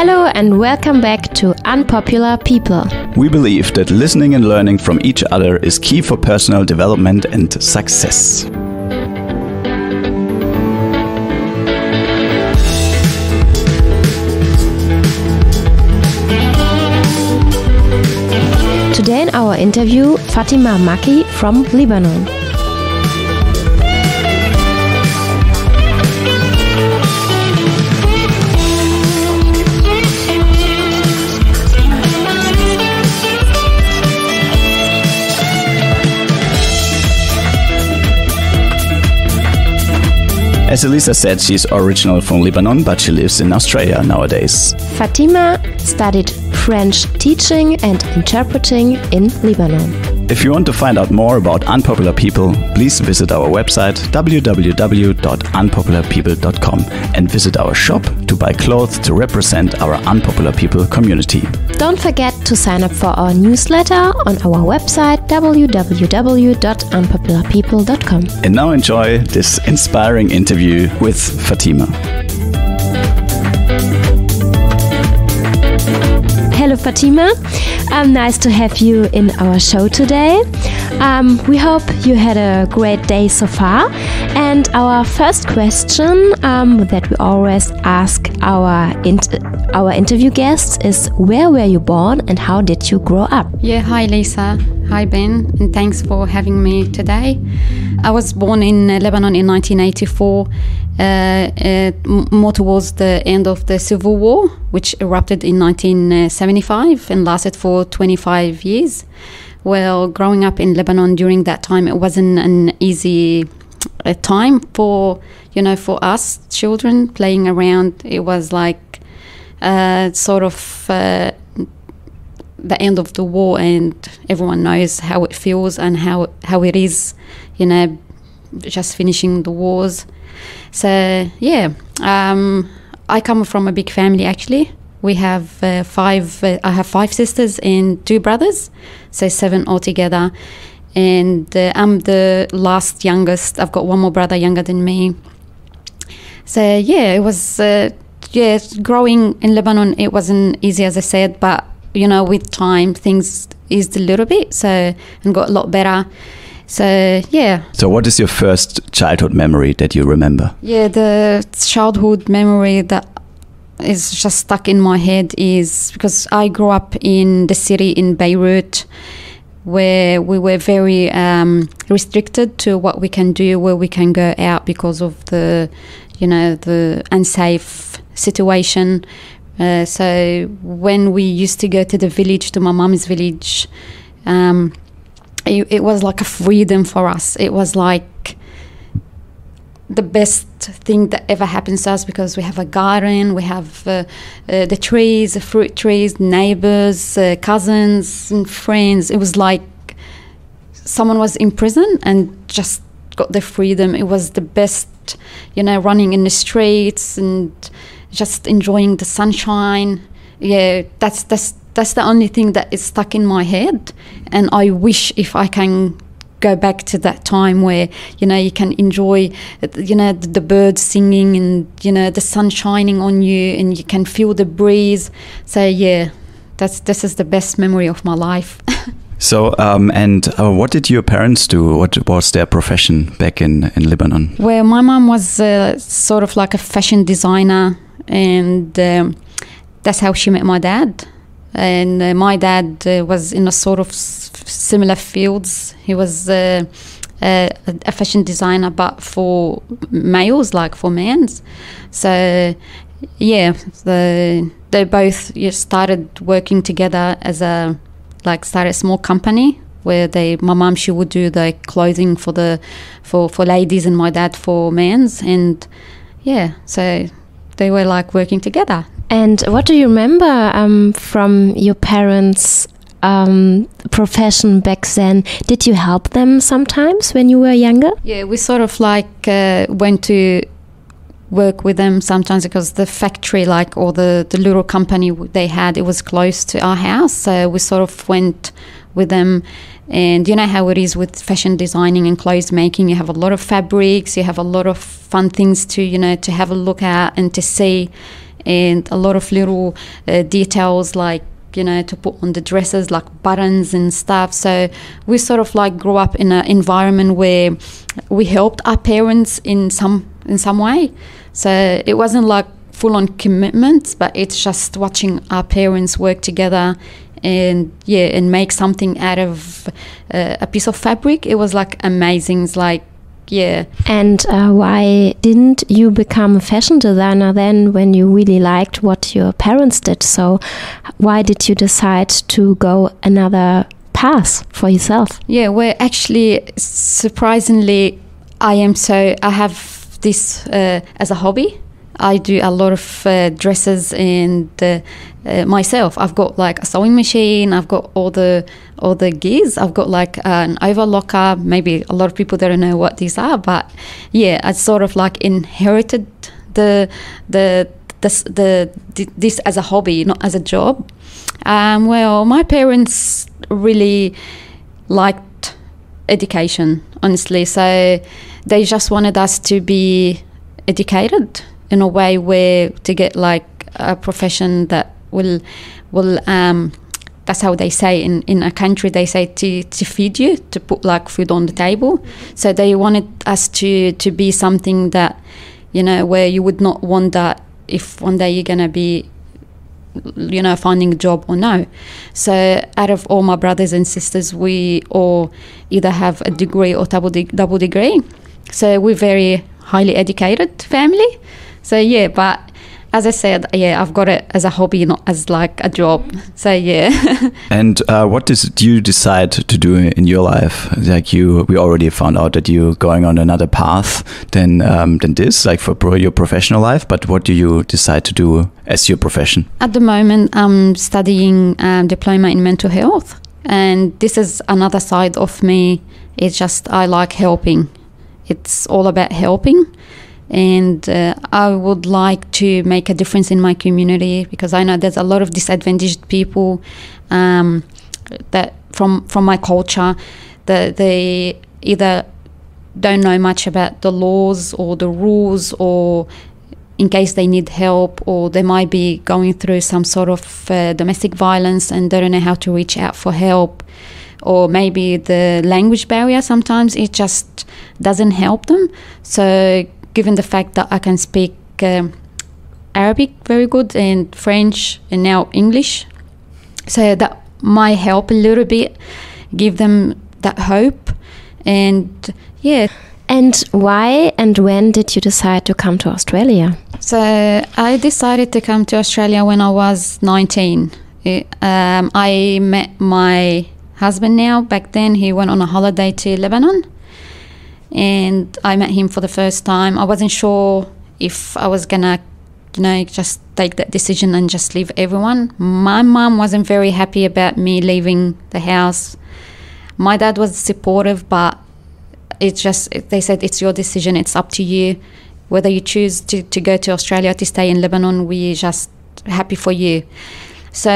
Hello and welcome back to Unpopular People. We believe that listening and learning from each other is key for personal development and success. Today in our interview, Fatima Makki from Lebanon. As Elisa said, she's original from Lebanon, but she lives in Australia nowadays. Fatima studied French teaching and interpreting in Lebanon. If you want to find out more about Unpopular People, please visit our website www.unpopularpeople.com and visit our shop to buy clothes to represent our Unpopular People community. Don't forget to sign up for our newsletter on our website www.unpopularpeople.com. And now enjoy this inspiring interview with Fatima. Hello Fatima, nice to have you in our show today. We hope you had a great day so far. And our first question that we always ask our interview guests is, where were you born and how did you grow up? Yeah, hi Lisa, hi Ben, and thanks for having me today. I was born in Lebanon in 1984, more towards the end of the Civil War, which erupted in 1975 and lasted for 25 years. Well, growing up in Lebanon during that time, it wasn't an easy time for us children playing around. It was like the end of the war, and everyone knows how it feels and how it is, just finishing the wars. So I come from a big family actually. We have I have 5 sisters and 2 brothers, so 7 altogether. And I'm the last youngest. I've got one more brother younger than me. So it was growing in Lebanon. It wasn't easy, as I said, but with time things eased a little bit, and got a lot better. So what is your first childhood memory that you remember? The childhood memory that is just stuck in my head is because I grew up in the city in Beirut, where we were very restricted to what we can do, where we can go out because of the unsafe situation. So when we used to go to the village, to my mom's village, it was like a freedom for us. It was like the best thing that ever happens to us, because we have a garden, we have the trees, the fruit trees, neighbors, cousins and friends. It was like someone was in prison and just got the freedom. It was the best, running in the streets and just enjoying the sunshine. That's the only thing that is stuck in my head, and I wish if I can go back to that time where you can enjoy the birds singing and the sun shining on you and you can feel the breeze. So this is the best memory of my life. So what did your parents do? What was their profession back in Lebanon? Well, my mom was sort of like a fashion designer, and that's how she met my dad. And my dad was in a sort of similar fields. He was a fashion designer, but for males, like for men's. So they both started working together as started a small company where my mom, she would do the clothing for ladies, and my dad for men's. And so they were like working together. And what do you remember from your parents' profession back then? Did you help them sometimes when you were younger? Yeah, we sort of went to work with them sometimes, because the factory, or the little company they had, it was close to our house. So we sort of went with them. And you know how it is with fashion designing and clothes making. You have a lot of fabrics, you have a lot of fun things to have a look at and to see. and a lot of little details like, you know, to put on the dresses, like buttons and stuff. So we sort of like grew up in an environment where we helped our parents in some way. So it wasn't like full-on commitments, but it's just watching our parents work together and make something out of a piece of fabric. It was like amazing. It's like, yeah. And why didn't you become a fashion designer then when you really liked what your parents did? So why did you decide to go another path for yourself? Yeah, well, actually, surprisingly, I have this as a hobby. I do a lot of dresses and myself. I've got like a sewing machine. I've got all the gears. I've got like an overlocker. Maybe a lot of people don't know what these are, but yeah, I sort of like inherited this as a hobby, not as a job. Well, my parents really liked education, honestly. So they just wanted us to be educated in a way where to get like a profession that will that's how they say in a country, they say to feed you, to put like food on the table. So they wanted us to be something that, you know, where you would not wonder if one day you're gonna be, you know, finding a job or no. So out of all my brothers and sisters, we all either have a degree or double degree. So we're very highly educated family. So yeah, but as I said, yeah, I've got it as a hobby, not as like a job. So yeah. And what did you decide to do in your life? Like we already found out that you're going on another path than this, like for your professional life. But what do you decide to do as your profession? At the moment, I'm studying diploma in mental health, and this is another side of me. It's just I like helping. It's all about helping. And I would like to make a difference in my community, because I know there's a lot of disadvantaged people that from my culture, that they either don't know much about the laws or the rules, or in case they need help, or they might be going through some sort of domestic violence and they don't know how to reach out for help. Or maybe the language barrier, sometimes it just doesn't help them. So given the fact that I can speak Arabic very good, and French, and now English, so that might help a little bit, give them that hope. And yeah. And why and when did you decide to come to Australia? So I decided to come to Australia when I was 19. I met my husband now. Back then he went on a holiday to Lebanon, and I met him for the first time. I wasn't sure if I was gonna, you know, just take that decision and just leave everyone. My mum wasn't very happy about me leaving the house. My dad was supportive, but they said it's your decision, it's up to you. Whether you choose to go to Australia, to stay in Lebanon, we're just happy for you. So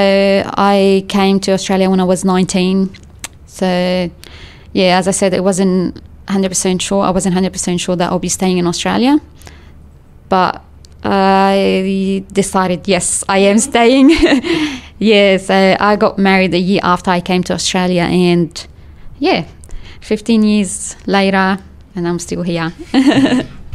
I came to Australia when I was 19. So yeah, as I said, it wasn't 100% sure. I wasn't 100% sure that I'll be staying in Australia, but I decided, yes, I am staying. Yeah, so I got married a year after I came to Australia, and yeah, 15 years later, and I'm still here.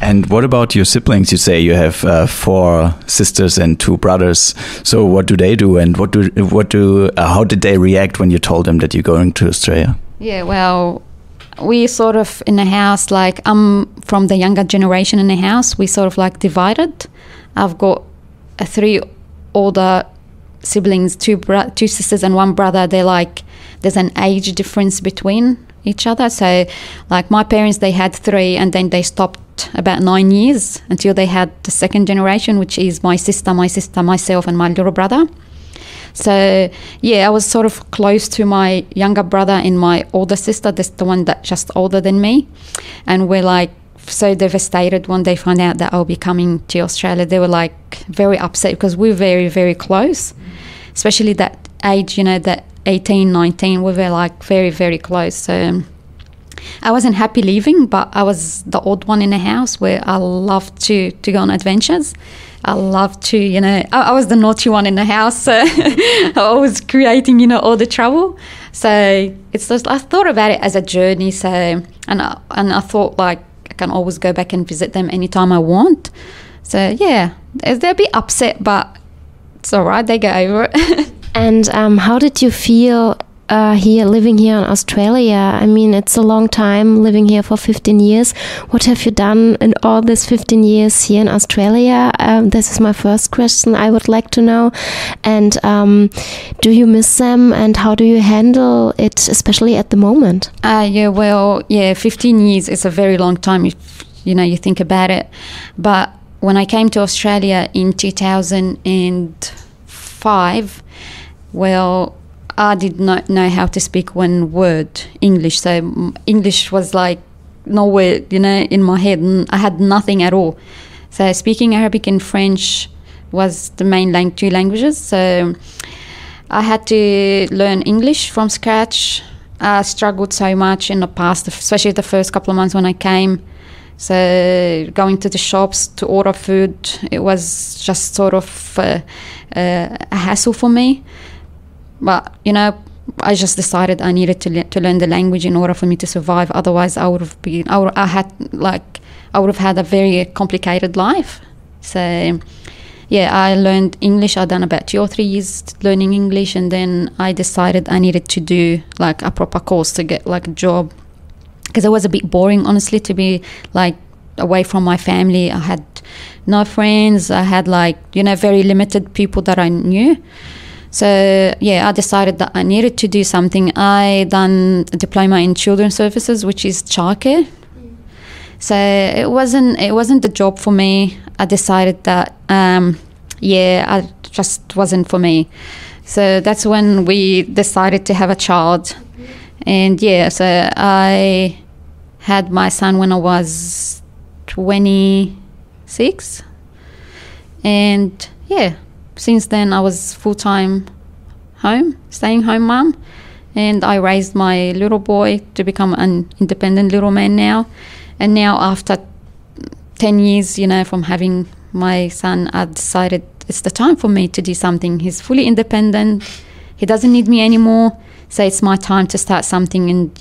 And what about your siblings? You say you have 4 sisters and 2 brothers. So what do they do, and how did they react when you told them that you're going to Australia? Yeah, well, we sort of in the house, like I'm from the younger generation in the house, we sort of like divided. I've got 3 older siblings, 2 sisters and 1 brother. They're like, there's an age difference between each other. So like my parents, they had 3, and then they stopped about 9 years until they had the second generation, which is my sister, myself, and my little brother. So yeah, I was sort of close to my younger brother and my older sister. That's the one that's just older than me. And we're like so devastated when they found out that I'll be coming to Australia. They were like very upset, because we're very, very close, especially that age, you know, that 18, 19, we were like very, very close. So I wasn't happy leaving, but I was the odd one in the house where I loved to go on adventures. I loved to, I was the naughty one in the house. So I was creating, all the trouble. So it's just, I thought about it as a journey. So, and I thought like I can always go back and visit them anytime I want. So yeah, they'll be upset, but it's all right. They go over it. And how did you feel living here in Australia? I mean, it's a long time living here for 15 years. What have you done in all these 15 years here in Australia? This is my first question I would like to know. And do you miss them, and how do you handle it, especially at the moment? 15 years is a very long time if, you think about it. But when I came to Australia in 2005, I did not know how to speak one word English. So English was like nowhere, in my head. I had nothing at all. So speaking Arabic and French was the main two languages. So I had to learn English from scratch. I struggled so much in the past, especially the first couple of months when I came. So going to the shops to order food, it was just sort of a hassle for me. But, I just decided I needed to learn the language in order for me to survive. Otherwise, I would have had a very complicated life. So, yeah, I learned English. I'd done about 2 or 3 years learning English, and then I decided I needed to do like a proper course to get like a job, because it was a bit boring, honestly, to be like away from my family. I had no friends. I had very limited people that I knew. So, yeah, I decided that I needed to do something. I done a diploma in children's services, which is childcare. So it wasn't the job for me. I decided that, I just wasn't for me. So that's when we decided to have a child. And, so I had my son when I was 26. And, since then, I was full-time staying home mum, and I raised my little boy to become an independent little man now. And now after 10 years, from having my son, I decided it's the time for me to do something. He's fully independent. He doesn't need me anymore. So it's my time to start something. And,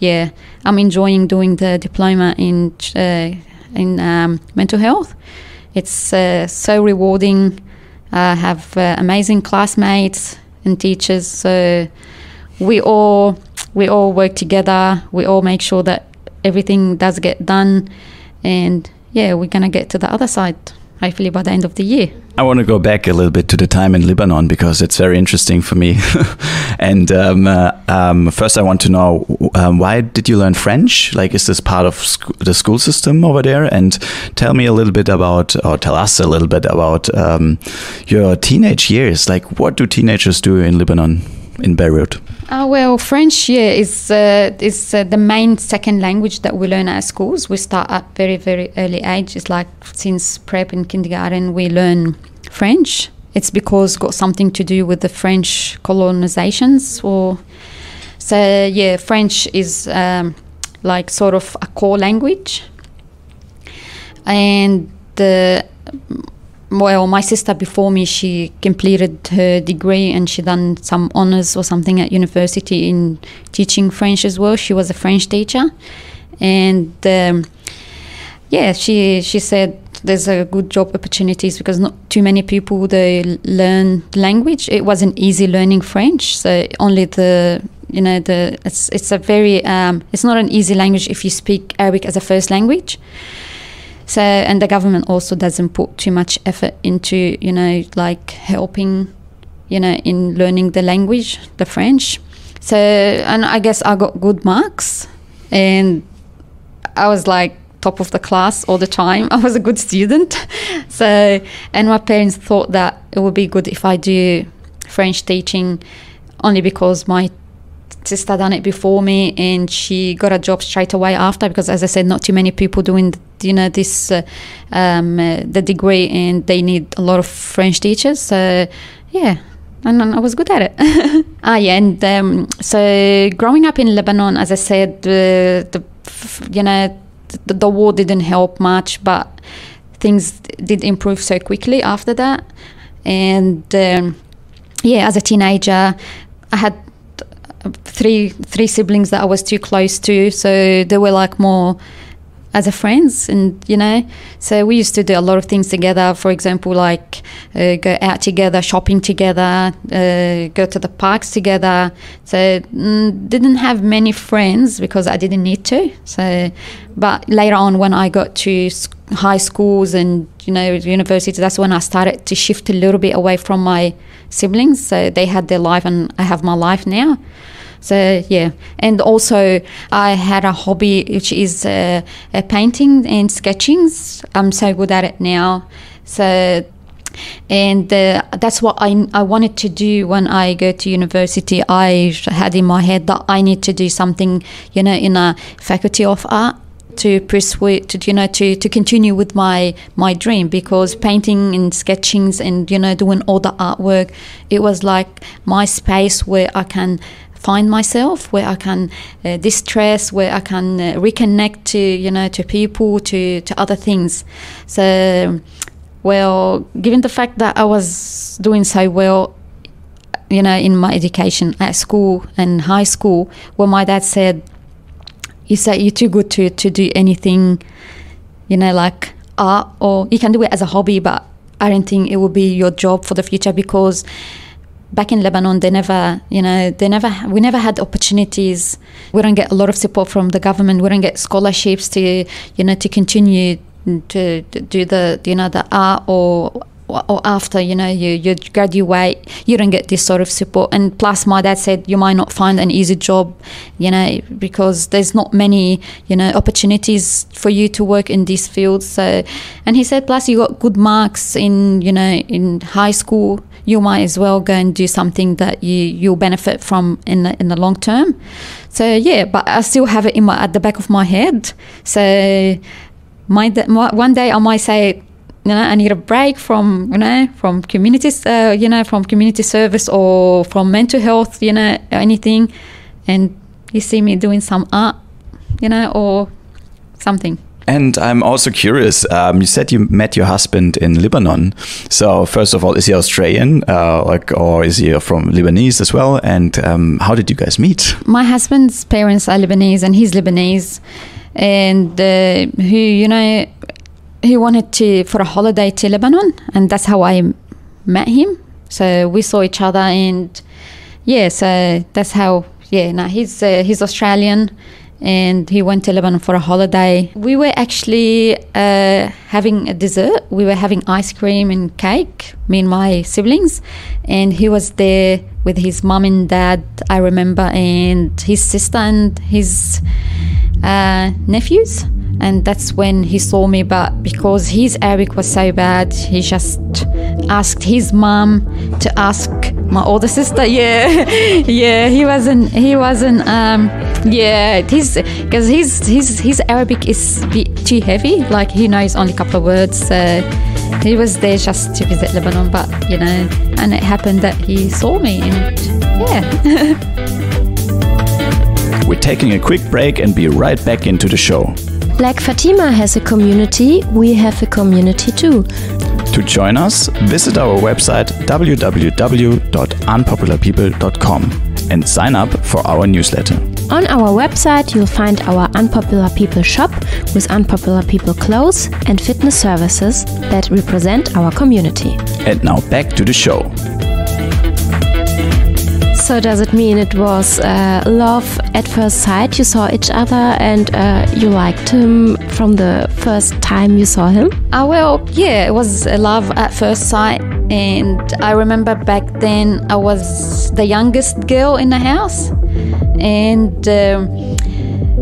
I'm enjoying doing the diploma in mental health. It's so rewarding. I have amazing classmates and teachers, so we all work together. We all make sure that everything does get done, and we're gonna get to the other side hopefully by the end of the year. I want to go back a little bit to the time in Lebanon, because it's very interesting for me. And first I want to know, why did you learn French? Like, is this part of the school system over there? And tell me a little bit about, or tell us a little bit about your teenage years. Like, what do teenagers do in Lebanon, in Beirut? French, is the main second language that we learn at schools. We start at very, very early age. It's like since prep and kindergarten, we learn French. It's because it's got something to do with the French colonizations. French is like sort of a core language. And my sister before me, she completed her degree and she done some honors or something at university in teaching French as well. She was a French teacher. And she said there's a good job opportunities because not too many people, they learn the language. It wasn't easy learning French. So only it's a very, it's not an easy language if you speak Arabic as a first language. So, and the government also doesn't put too much effort into, helping, in learning the language, the French. So, and I guess I got good marks and I was like top of the class all the time. I was a good student. So, and my parents thought that it would be good if I do French teaching, only because my sister done it before me and she got a job straight away after, because as I said, not too many people doing this the degree, and they need a lot of French teachers. So and I was good at it. So growing up in Lebanon, as I said, the war didn't help much, but things did improve so quickly after that. And as a teenager, I had three siblings that I was too close to, so they were like more as a friends, and so we used to do a lot of things together. For example, like go out together, shopping together, go to the parks together. So didn't have many friends because I didn't need to. So, but later on, when I got to high schools and university, that's when I started to shift a little bit away from my siblings. So they had their life and I have my life now. So yeah, and also I had a hobby which is painting and sketching. I'm so good at it now. So, and that's what I wanted to do when I go to university. I had in my head that I need to do something, in a faculty of art to pursue, to continue with my dream, because painting and sketching and doing all the artwork, it was like my space where I can find myself, where I can distress, where I can reconnect to people, to other things. So, well, given the fact that I was doing so well, in my education at school and high school, when my dad said, "You say you're too good to do anything, like art, or you can do it as a hobby, but I don't think it will be your job for the future," because back in Lebanon, we never had opportunities. We don't get a lot of support from the government. We don't get scholarships to continue to do the art, or after, you graduate, you don't get this sort of support. And plus, my dad said you might not find an easy job, because there's not many, opportunities for you to work in these fields. So, and he said, plus you got good marks in high school, you might as well go and do something that you'll benefit from in the long term. So yeah, but I still have it at the back of my head. So one day I might say, I need a break from community, from community service or from mental health, anything, and you see me doing some art, or something. And I'm also curious, you said you met your husband in Lebanon. So first of all, is he Australian, or is he from Lebanese as well? And how did you guys meet? My husband's parents are Lebanese and he's Lebanese, and he wanted for a holiday to Lebanon, and that's how I met him. So we saw each other, and so that's how. He's Australian, and he went to Lebanon for a holiday. We were actually having a dessert. We were having ice cream and cake, me and my siblings, and he was there with his mom and dad, I remember, and his sister and his nephews. And that's when he saw me, but because his Arabic was so bad, he just asked his mom to ask my older sister. He wasn't because his Arabic is a bit too heavy, like he knows only a couple of words. So he was there just to visit Lebanon, but and it happened that he saw me, and We're taking a quick break and be right back into the show. Like Fatima has a community, we have a community too. To join us, visit our website www.unpopularpeople.com and sign up for our newsletter. On our website, you'll find our Unpopular People shop with Unpopular People clothes and fitness services that represent our community. And now back to the show. So does it mean it was love at first sight? You saw each other and you liked him from the first time you saw him? It was love at first sight. And I remember back then I was the youngest girl in the house. And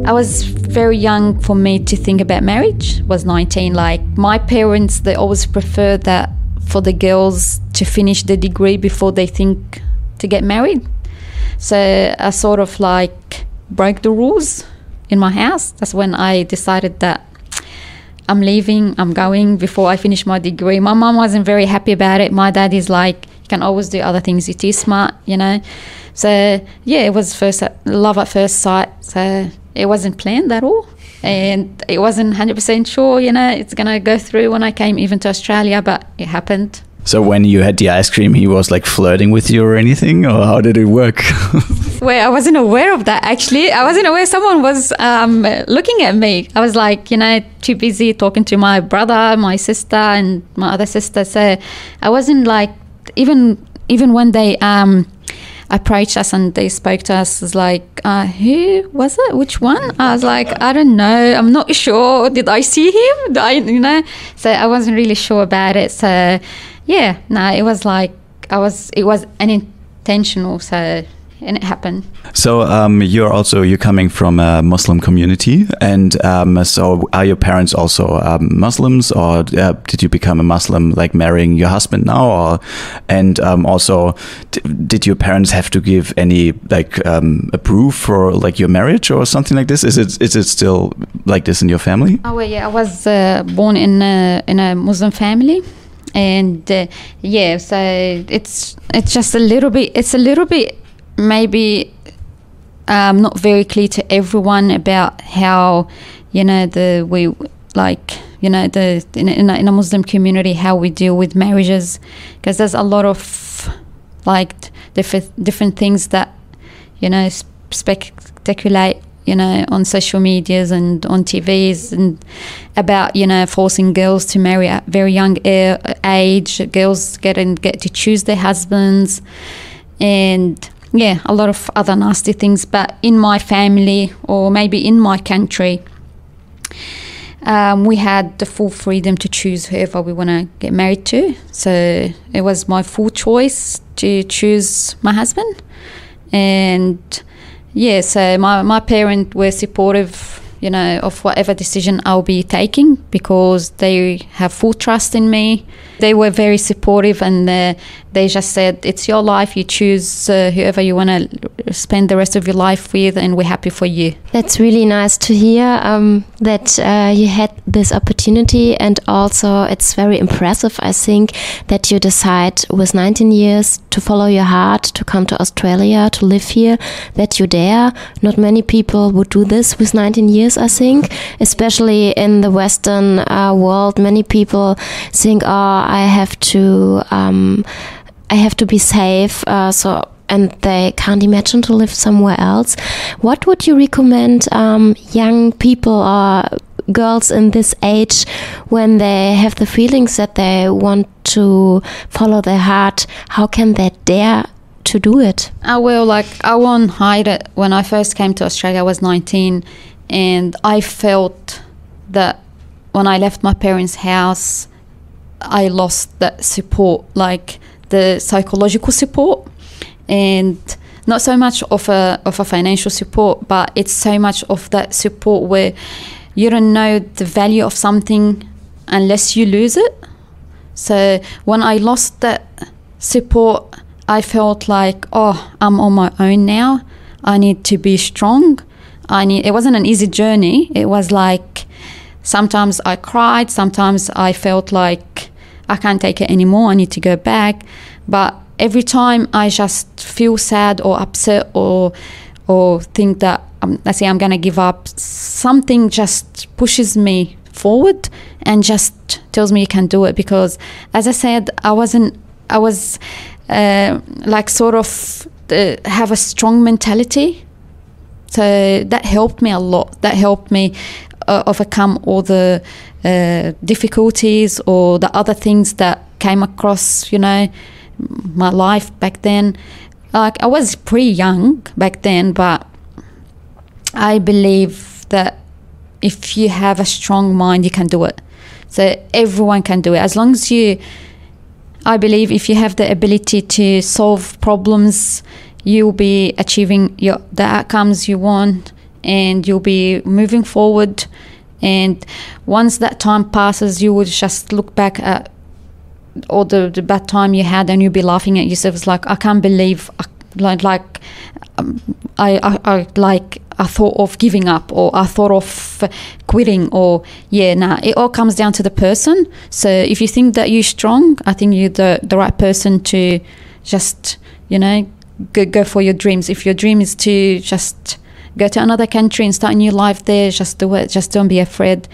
I was very young for me to think about marriage. I was 19. Like my parents, they always prefer that for the girls to finish the degree before they think to get married. So I sort of broke the rules in my house. That's when I decided that I'm leaving, I'm going before I finish my degree. My mom wasn't very happy about it. My dad is like, you can always do other things, you're too smart, So it was love at first sight. So it wasn't planned at all. And it wasn't 100% sure, it's going to go through when I came even to Australia, but it happened. So when you had the ice cream, he was like flirting with you or anything, or how did it work? Well, I wasn't aware of that, actually. I wasn't aware someone was looking at me. I was like, too busy talking to my brother, my sister, and my other sister. So I wasn't like, even when they approached us and they spoke to us, was like, who was it? Which one? I was like, I don't know. I'm not sure. Did I see him? So I wasn't really sure about it. So yeah, no, it was like, it was unintentional. So, and it happened. So you're coming from a Muslim community, and so are your parents also Muslims, or did you become a Muslim like marrying your husband now, or also did your parents have to give any like approve for like your marriage or something like this? Is it still like this in your family? Oh well, yeah, I was born in a Muslim family. And yeah, so it's just a little bit maybe not very clear to everyone about how in a Muslim community how we deal with marriages, because there's a lot of like different things that speculate on social medias and on TVs and about forcing girls to marry at very young age. Girls get to choose their husbands, and yeah, a lot of other nasty things. But in my family, or maybe in my country, we had the full freedom to choose whoever we want to get married to. So it was my full choice to choose my husband. And yeah, so my parents were supportive, of whatever decision I'll be taking, because they have full trust in me. They were very supportive, and they just said, it's your life, you choose whoever you want to spend the rest of your life with, and we're happy for you. That's really nice to hear that you had this opportunity, and also it's very impressive, I think, that you decide with 19 years to follow your heart, to come to Australia, to live here, that you dare. Not many people would do this with 19 years, I think, especially in the Western world. Many people think, oh, I have to be safe, and they can't imagine to live somewhere else. What would you recommend young people or girls in this age when they have the feelings that they want to follow their heart? How can they dare to do it? I won't hide it. When I first came to Australia, I was 19, and I felt that when I left my parents' house, I lost that support, like the psychological support, and not so much of a financial support, but it's so much of that support where you don't know the value of something unless you lose it. So when I lost that support, I felt like, oh, I'm on my own now. I need to be strong. It wasn't an easy journey. It was like, sometimes I cried, sometimes I felt like I can't take it anymore, I need to go back. But every time I just feel sad or upset or think that, let's say I'm going to give up, something just pushes me forward and just tells me you can do it. Because as I said, I was have a strong mentality. So that helped me a lot. That helped me overcome all the difficulties or the other things that came across, my life back then. Like, I was pretty young back then, but I believe that if you have a strong mind, you can do it. So everyone can do it. As long as I believe if you have the ability to solve problems, you'll be achieving the outcomes you want, and you'll be moving forward. And once that time passes, you will just look back at all the bad time you had, and you'll be laughing at yourself. It's like, I can't believe I thought of giving up, or I thought of quitting, or it all comes down to the person. So if you think that you're strong, I think you're the right person to just go for your dreams. If your dream is to just go to another country and start a new life there. Just do it. Just don't be afraid.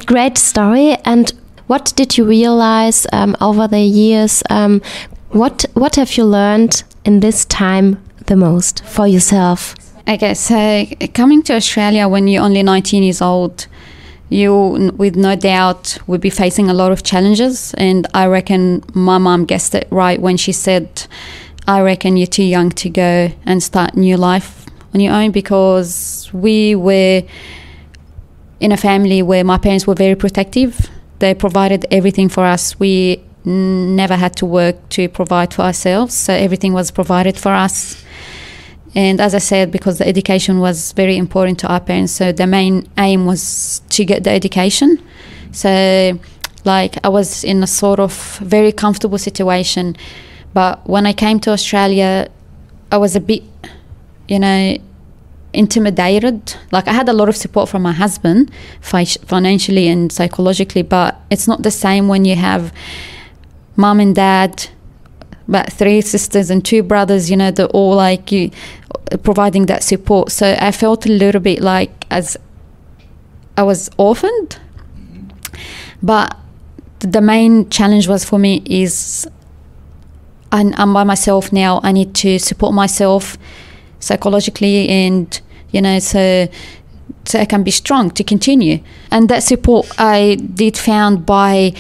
Great story. And what did you realize over the years? What have you learned in this time the most for yourself? Okay, so coming to Australia when you're only 19 years old, you, with no doubt, will be facing a lot of challenges. And I reckon my mum guessed it right when she said, I reckon you're too young to go and start a new life on your own, because we were in a family where my parents were very protective. They provided everything for us. We never had to work to provide for ourselves, so everything was provided for us. And as I said, because the education was very important to our parents, so the main aim was to get the education. So like I was in a sort of very comfortable situation. But when I came to Australia, I was a bit, intimidated. Like I had a lot of support from my husband, financially and psychologically, but it's not the same when you have mum and dad, about 3 sisters and 2 brothers, they're all like you, providing that support. So I felt a little bit like as I was orphaned. But the main challenge was for me is I'm by myself now. I need to support myself psychologically and, so I can be strong to continue. And that support I did found by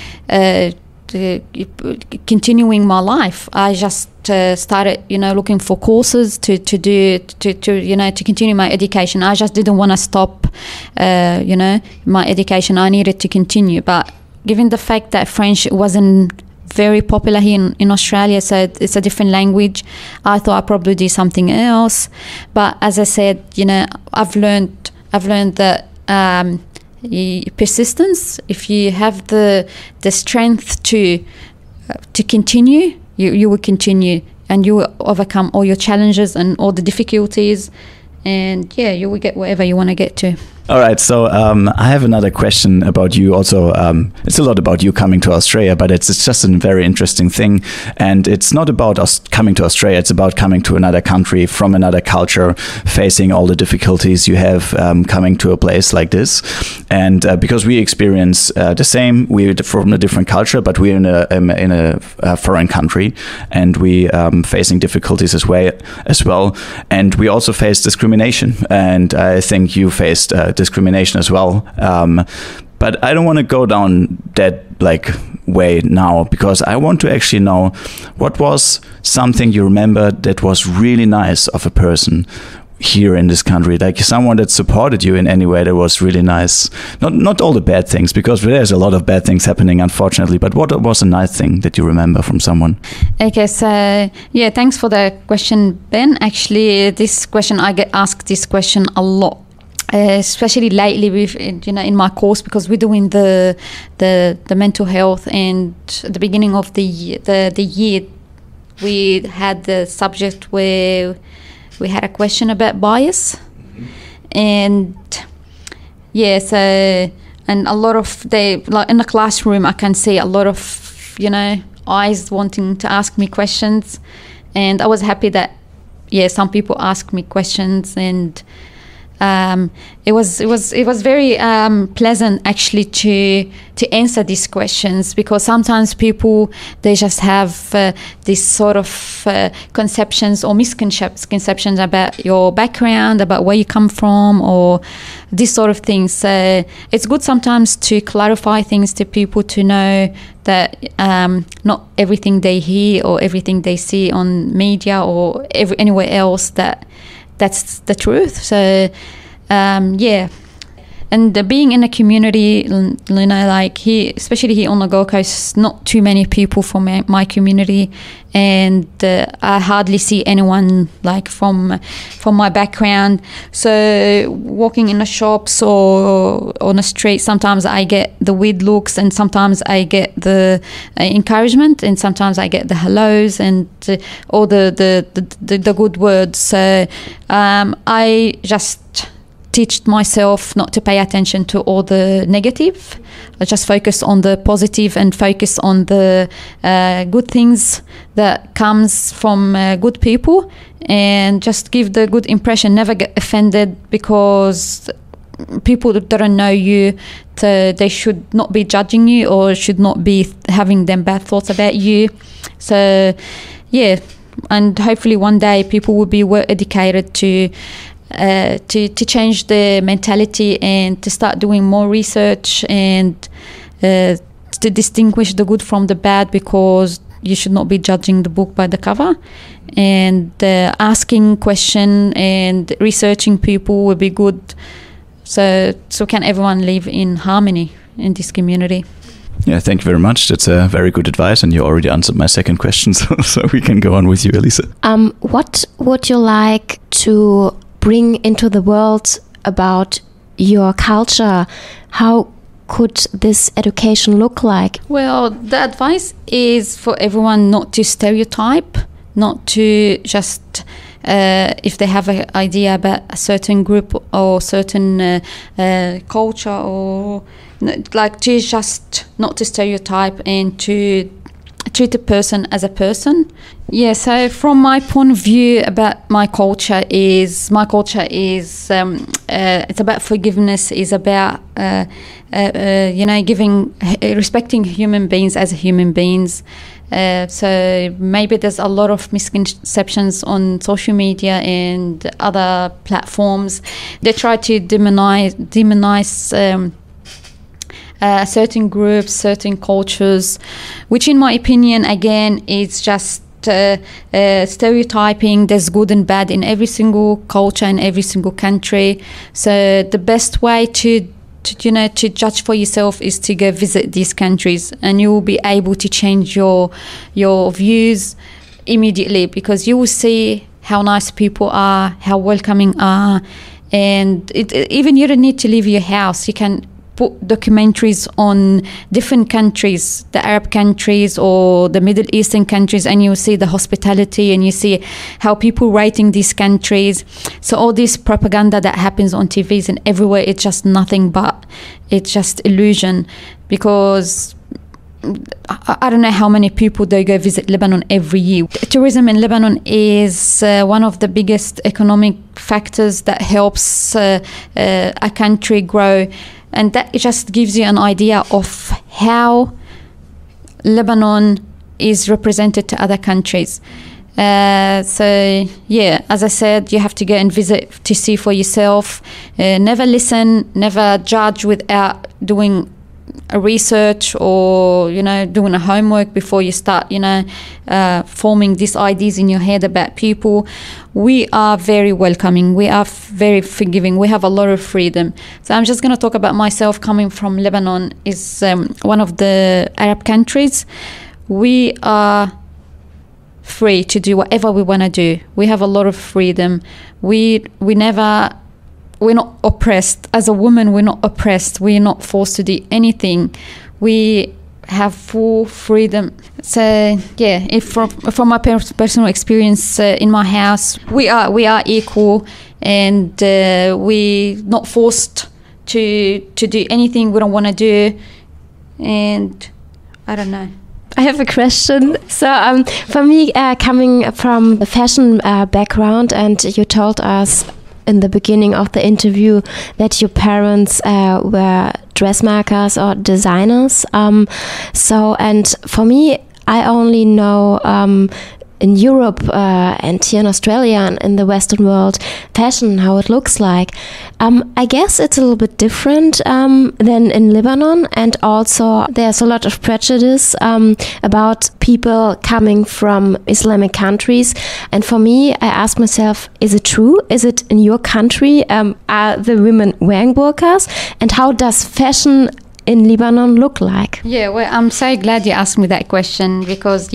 continuing my life. I just started, looking for courses to continue my education. I just didn't want to stop, my education. I needed to continue. But given the fact that French wasn't very popular here in Australia, so it's a different language, I thought I'd probably do something else. But as I said, I've learned that persistence, if you have the strength to continue, you will continue, and you will overcome all your challenges and all the difficulties, and you will get wherever you want to get to. All right, so I have another question about you also. It's a lot about you coming to Australia, but it's just a very interesting thing. And it's not about us coming to Australia, it's about coming to another country, from another culture, facing all the difficulties you have coming to a place like this. And because we experience the same, we're from a different culture, but we're in a foreign country, and we facing difficulties as well. And we also face discrimination. And I think you faced discrimination as well, but I don't want to go down that way now, because I want to actually know what was something you remember that was really nice of a person here in this country, like someone that supported you in any way that was really nice. Not all the bad things, because there's a lot of bad things happening, unfortunately, but what was a nice thing that you remember from someone? Okay, so thanks for the question, Ben. Actually, this question, I get asked this question a lot. Especially lately with in my course, because we're doing the mental health, and at the beginning of the year we had the subject where we had a question about bias. And and a lot of in the classroom I can see a lot of eyes wanting to ask me questions, and I was happy that some people asked me questions. And it was very pleasant actually to answer these questions, because sometimes people, they just have this sort of conceptions or misconceptions about your background, about where you come from, or this sort of things. So it's good sometimes to clarify things to people, to know that not everything they hear or everything they see on media or anywhere else that's the truth. So and being in a community, here, especially here on the Gold Coast, not too many people from my community, and I hardly see anyone from my background. So walking in the shops or on the street, sometimes I get the weird looks, and sometimes I get the encouragement, and sometimes I get the hellos and all the good words. So I just teach myself not to pay attention to all the negative. I just focus on the positive and focus on the good things that comes from good people, and just give the good impression. Never get offended because people that don't know you, they should not be judging you or should not be having them bad thoughts about you. So yeah, and hopefully one day people will be well educated to change their mentality and to start doing more research and to distinguish the good from the bad, because you should not be judging the book by the cover, and asking question and researching people will be good, so can everyone live in harmony in this community. Yeah, thank you very much. That's a very good advice, and you already answered my second question, so we can go on with you, Elisa. What would you like to bring into the world about your culture? How could this education look like? Well, the advice is for everyone not to stereotype, not to just if they have an idea about a certain group or certain culture, or like to just not to stereotype and to treat a person as a person. Yeah, so from my point of view about my culture is it's about forgiveness, is about respecting human beings as human beings. So maybe there's a lot of misconceptions on social media and other platforms. They try to demonize certain groups, certain cultures, which in my opinion, again, is just stereotyping. There's good and bad in every single culture, in every single country. So the best way to judge for yourself is to go visit these countries, and you will be able to change your views immediately, because you will see how nice people are, how welcoming are, and even you don't need to leave your house. You can put documentaries on different countries, the Arab countries or the Middle Eastern countries, and you see the hospitality, and you see how people rating these countries. So all this propaganda that happens on TVs and everywhere, it's just nothing but, it's just illusion, because I don't know how many people they go visit Lebanon every year. Tourism in Lebanon is one of the biggest economic factors that helps a country grow. And that just gives you an idea of how Lebanon is represented to other countries. So yeah, as I said, you have to go and visit to see for yourself. Never listen, never judge without doing a research or doing a homework before you start forming these ideas in your head about people. We are very welcoming, we are very forgiving, we have a lot of freedom. So I'm just going to talk about myself. Coming from Lebanon, is one of the Arab countries. We are free to do whatever we want to do. We have a lot of freedom. We're not oppressed. As a woman, we're not oppressed. We're not forced to do anything. We have full freedom. So yeah, from my personal experience in my house, we are equal, and we're not forced to do anything we don't want to do. And I don't know. I have a question. So for me, coming from a fashion background, and you told us in the beginning of the interview that your parents were dressmakers or designers. And for me, I only know in Europe and here in Australia and in the Western world, fashion, how it looks like. I guess it's a little bit different than in Lebanon, and also there's a lot of prejudice about people coming from Islamic countries. And for me, I ask myself, is it true? Is it in your country? Are the women wearing burqas? And how does fashion in Lebanon look like? Yeah, well, I'm so glad you asked me that question, because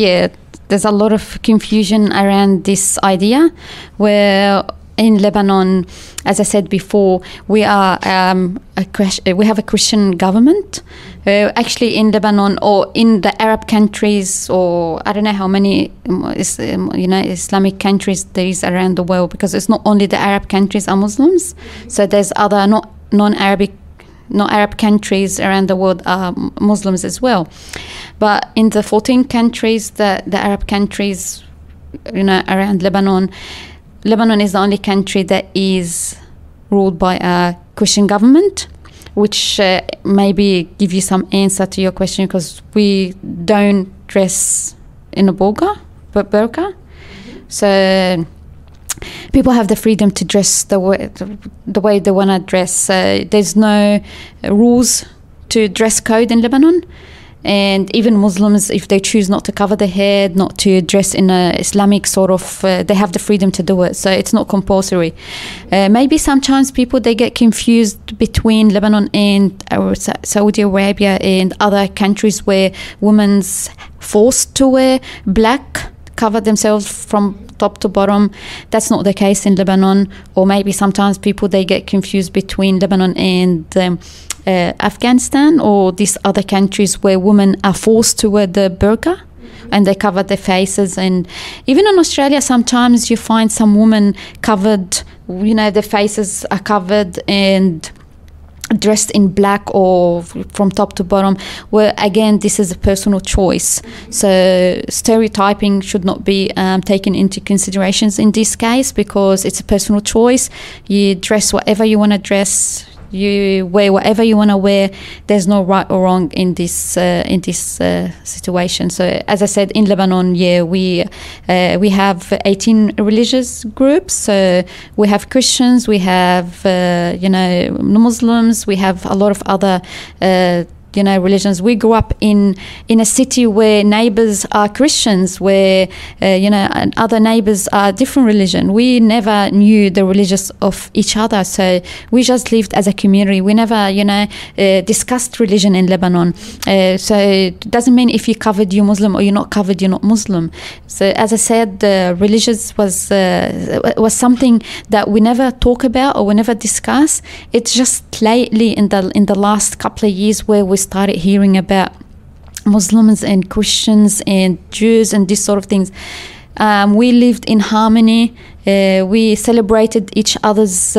there's a lot of confusion around this idea, where in Lebanon as I said before, we have a Christian government. Actually, in Lebanon or in the Arab countries, or I don't know how many Islamic countries there is around the world, because it's not only the Arab countries are Muslims. So there's other non-Arab countries around the world are Muslims as well. But in the 14 countries, the Arab countries, around Lebanon is the only country that is ruled by a Christian government, which maybe give you some answer to your question, because we don't dress in a burqa. So people have the freedom to dress the way they want to dress. There's no rules to dress code in Lebanon. And even Muslims, if they choose not to cover their head, not to dress in a Islamic sort of, they have the freedom to do it. So it's not compulsory. Maybe sometimes people, they get confused between Lebanon and Saudi Arabia and other countries where women's forced to wear black, cover themselves from top to bottom. That's not the case in Lebanon. Or maybe sometimes people, they get confused between Lebanon and Afghanistan or these other countries where women are forced to wear the burqa and they cover their faces. And even in Australia, sometimes you find some women covered, their faces are covered and dressed in black or from top to bottom, where again, this is a personal choice. So stereotyping should not be taken into considerations in this case, because it's a personal choice. You dress whatever you want to dress, you wear whatever you want to wear. There's no right or wrong in this situation. So as I said, in Lebanon, we have 18 religious groups. So we have Christians, we have Muslims, we have a lot of other religions. We grew up in a city where neighbors are Christians, where and other neighbors are different religion. We never knew the religions of each other, so we just lived as a community. We never discussed religion in Lebanon. So it doesn't mean if you're covered you're Muslim, or you're not covered you're not Muslim. So as I said, the religious was something that we never talk about or we never discuss. It's just lately in the last couple of years where we started hearing about Muslims and Christians and Jews and these sort of things. We lived in harmony. We celebrated each other's,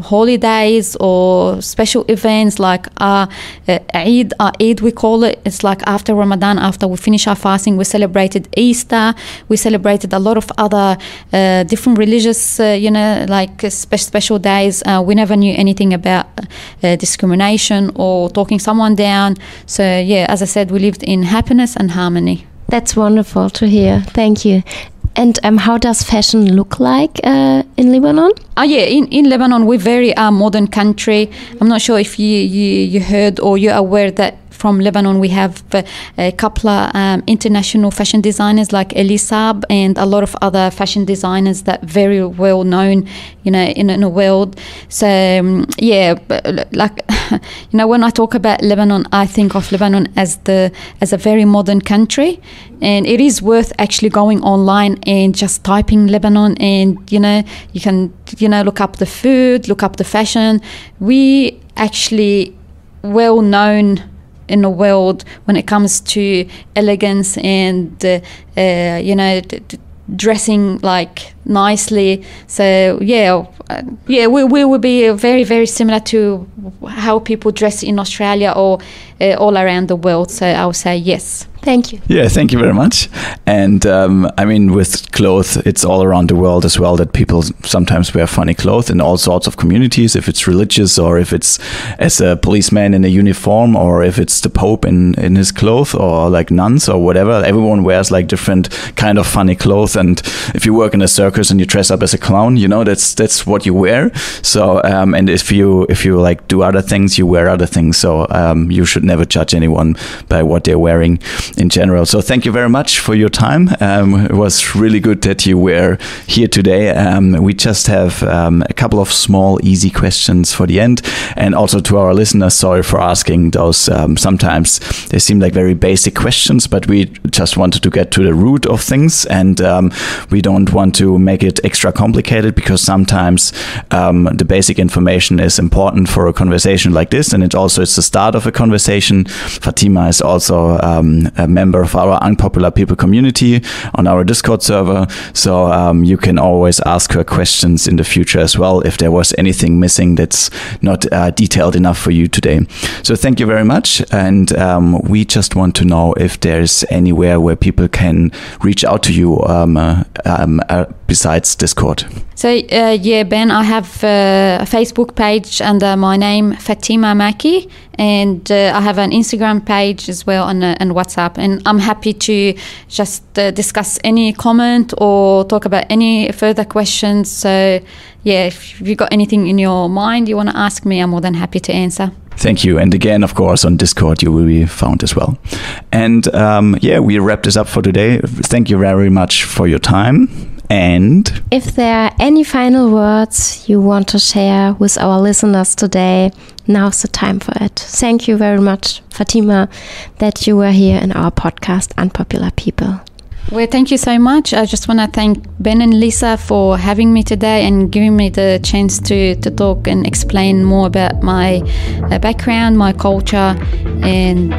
holidays or special events like Eid. Eid, we call it. It's like after Ramadan, after we finish our fasting, we celebrated Easter. We celebrated a lot of other different religious, special days. We never knew anything about discrimination or talking someone down. So, as I said, we lived in happiness and harmony. That's wonderful to hear. Thank you. And how does fashion look like in Lebanon? In Lebanon, we're very modern country. I'm not sure if you heard or you're aware that from Lebanon we have a couple of international fashion designers like Elisab and a lot of other fashion designers that very well known, in the world. So when I talk about Lebanon, I think of Lebanon as a very modern country, and it is worth actually going online and just typing Lebanon, and you can look up the food, look up the fashion. We actually well known in the world when it comes to elegance and dressing like nicely. So we will be very, very similar to how people dress in Australia or all around the world. So I would say yes. Thank you. Yeah, thank you very much. And with clothes, it's all around the world as well that people sometimes wear funny clothes in all sorts of communities, if it's religious or if it's as a policeman in a uniform or if it's the Pope in his clothes or like nuns or whatever. Everyone wears like different kind of funny clothes. And if you work in a circus and you dress up as a clown, that's what you wear. So and if you like do other things, you wear other things. So you should never judge anyone by what they're wearing. in general. So thank you very much for your time. It was really good that you were here today. We just have a couple of small, easy questions for the end. And also to our listeners, sorry for asking those. Sometimes they seem like very basic questions, but we just wanted to get to the root of things. And we don't want to make it extra complicated, because sometimes the basic information is important for a conversation like this. And it's the start of a conversation. Fatima is also a member of our Unpopular People community on our Discord server. So you can always ask her questions in the future as well if there was anything missing that's not detailed enough for you today. So thank you very much. And we just want to know if there's anywhere where people can reach out to you besides Discord. So, Ben, I have a Facebook page under my name, Fatima Makki, and I have an Instagram page as well and WhatsApp. And I'm happy to just discuss any comment or talk about any further questions. So, if you've got anything in your mind you want to ask me, I'm more than happy to answer. Thank you. And again, of course, on Discord, you will be found as well. And we wrap this up for today. Thank you very much for your time. And if there are any final words you want to share with our listeners today, now's the time for it. Thank you very much, Fatima, that you were here in our podcast, Unpopular People. Well, thank you so much. I just want to thank Ben and Lisa for having me today and giving me the chance to talk and explain more about my background, my culture, and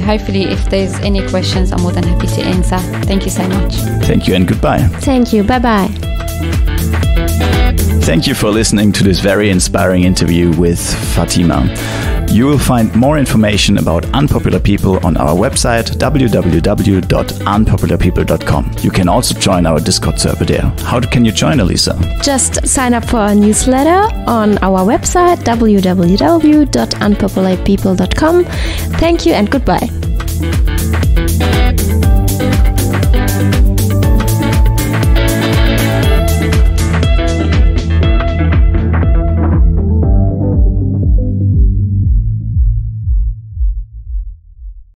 hopefully if there's any questions, I'm more than happy to answer. Thank you so much. Thank you and goodbye. Thank you. Bye-bye. Thank you for listening to this very inspiring interview with Fatima. You will find more information about Unpopular People on our website, www.unpopularpeople.com. You can also join our Discord server there. How can you join, Elisa? Just sign up for our newsletter on our website, www.unpopularpeople.com. Thank you and goodbye.